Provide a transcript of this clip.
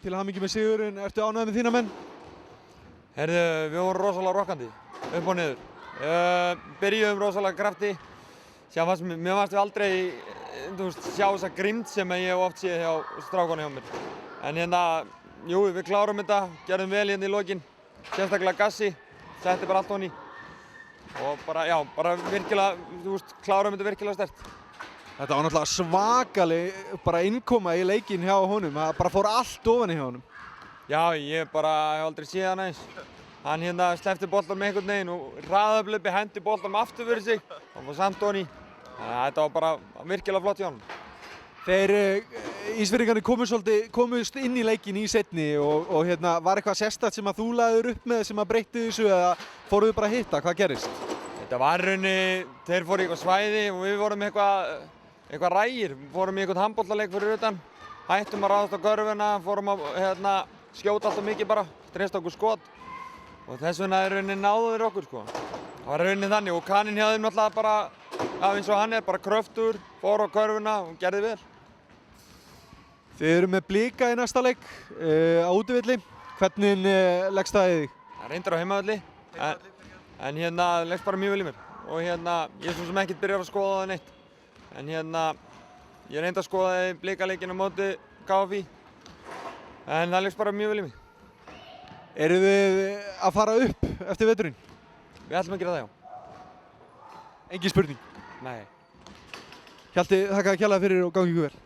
til hamingju með sigurinn. Ertu ánægður með þína menn? Herðu, við vorum rosalega rokkandi, upp og niður. Byrjuðum rosalega krafti. Mér fannst við aldrei sjá þessa grimmd sem ég hef oft séð hjá strákunum hjá mér. En hérna, jú, við klárum þetta, gerðum vel hérna í lokin. Sérstaklega Gassi, setti bara allt honni. Og bara, já, bara virkilega, klárum þetta virkilega sterkt. Þetta var náttúrulega svakaleg bara innkoma í leikinn hjá honum. Það bara fór allt ofan í hjá honum. Já, ég bara hef aldrei séð hann eins. Hann hérna sleppti boltanum einhvern veginn og hraðablöpi hendi boltanum aftur fyrir sig. Hann var samt honni. Þetta var bara virkilega flott hjá honum. Þeir Ísfirðingarnir komust inn í leikinn í seinni og hérna, var eitthvað sérstakt sem að þú lagðir upp með sem að breytti þessu eða fóruðu bara að hitta? Hvað gerist? Þetta var í rauninni, þeir fóru í eitthvað svæði og við vorum eitthvað rægir. Við fórum í eitthvað handboltaleik fyrir utan. Hættum að ráðast á görfuna, fórum að skjóta alltaf mikið bara, treysta okkur skot. Og þess vegna í rauninni náðu þeir okkur sko. Það var í rauninni þannig og Kaninn hjá þeim náttúrulega bara, eins og hann bara kröftugur, fór á körfuna og gerði vel. Þið eru með Blika í næsta leik á útivelli. Hvernig leggst það í þig? Það reyndar á heimavelli, en hérna leggst bara mjög vel í mér. Og hérna, ég er svo sem ekkert byrjar að skoða það neitt. En hérna, ég reyndi að skoða Blika-leikinn á móti KFÍ. En það leggst bara mjög vel í mig. Eru þið að fara upp eftir veturinn? Við ætlum að gera það, já. Engin spurning. Nei. Hjalti, þakka kærlega fyrir og gangi ykkur vel.